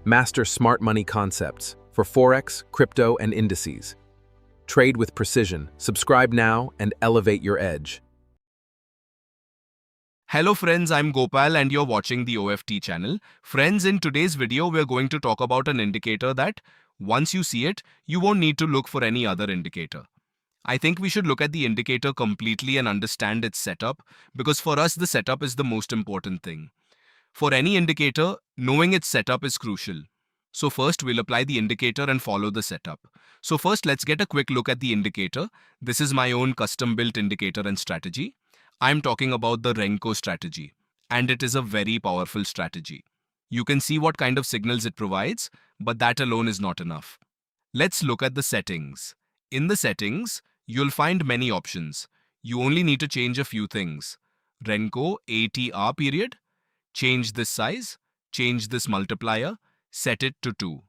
Master smart money concepts for Forex, crypto, and indices. Trade with precision. Subscribe now and elevate your edge. Hello friends, I'm Gopal and you're watching the OFT channel. Friends, in today's video, we're going to talk about an indicator that once you see it, you won't need to look for any other indicator. I think we should look at the indicator completely and understand its setup, because for us, the setup is the most important thing. For any indicator, knowing its setup is crucial. So first, we'll apply the indicator and follow the setup. So first, let's get a quick look at the indicator. This is my own custom-built indicator and strategy. I'm talking about the Renko strategy, and it is a very powerful strategy. You can see what kind of signals it provides, but that alone is not enough. Let's look at the settings. In the settings, you'll find many options. You only need to change a few things. Renko ATR period, change this size, change this multiplier, set it to 2.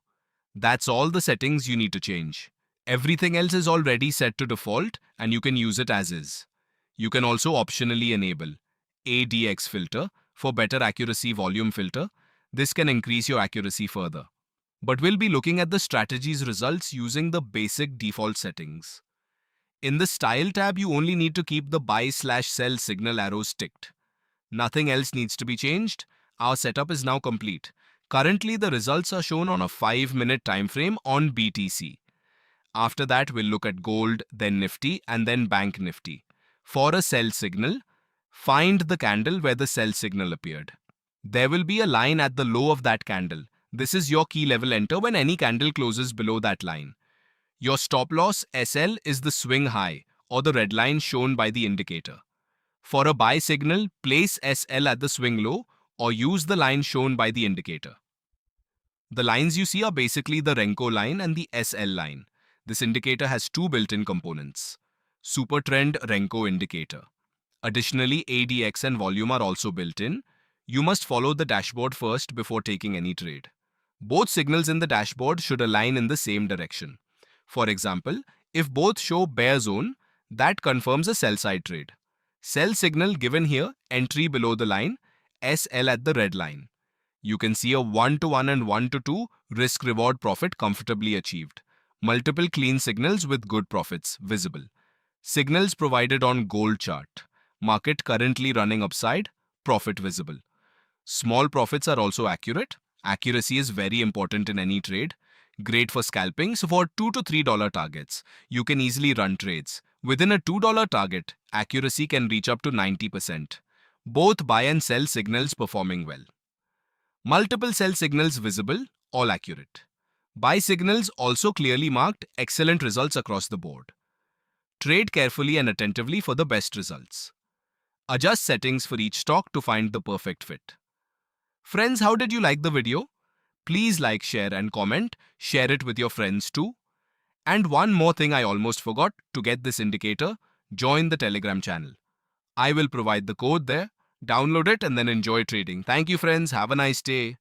That's all the settings you need to change. Everything else is already set to default and you can use it as is. You can also optionally enable ADX filter for better accuracy volume filter. This can increase your accuracy further. But we'll be looking at the strategy's results using the basic default settings. In the style tab, you only need to keep the buy/sell signal arrows ticked. Nothing else needs to be changed. Our setup is now complete. Currently, the results are shown on a 5-minute time frame on BTC. After that, we'll look at gold, then Nifty, and then Bank Nifty. For a sell signal, find the candle where the sell signal appeared. There will be a line at the low of that candle. This is your key level enter when any candle closes below that line. Your stop loss SL is the swing high or the red line shown by the indicator. For a buy signal, place SL at the swing low or use the line shown by the indicator. The lines you see are basically the Renko line and the SL line. This indicator has two built-in components. Super Trend Renko indicator. Additionally, ADX and volume are also built in. You must follow the dashboard first before taking any trade. Both signals in the dashboard should align in the same direction. For example, if both show bear zone, that confirms a sell side trade. Sell signal given here, entry below the line, SL at the red line. You can see a 1-to-1 and 1-to-2 risk-reward profit comfortably achieved. Multiple clean signals with good profits visible. Signals provided on gold chart. Market currently running upside, profit visible. Small profits are also accurate. Accuracy is very important in any trade. Great for scalping, so for $2 to $3 targets, you can easily run trades. Within a $2 target, accuracy can reach up to 90%. Both buy and sell signals performing well. Multiple sell signals visible, all accurate. Buy signals also clearly marked, excellent results across the board. Trade carefully and attentively for the best results. Adjust settings for each stock to find the perfect fit. Friends, how did you like the video? Please like, share and comment. Share it with your friends too. And one more thing I almost forgot, to get this indicator, join the Telegram channel. I will provide the code there. Download it and then enjoy trading. Thank you friends. Have a nice day.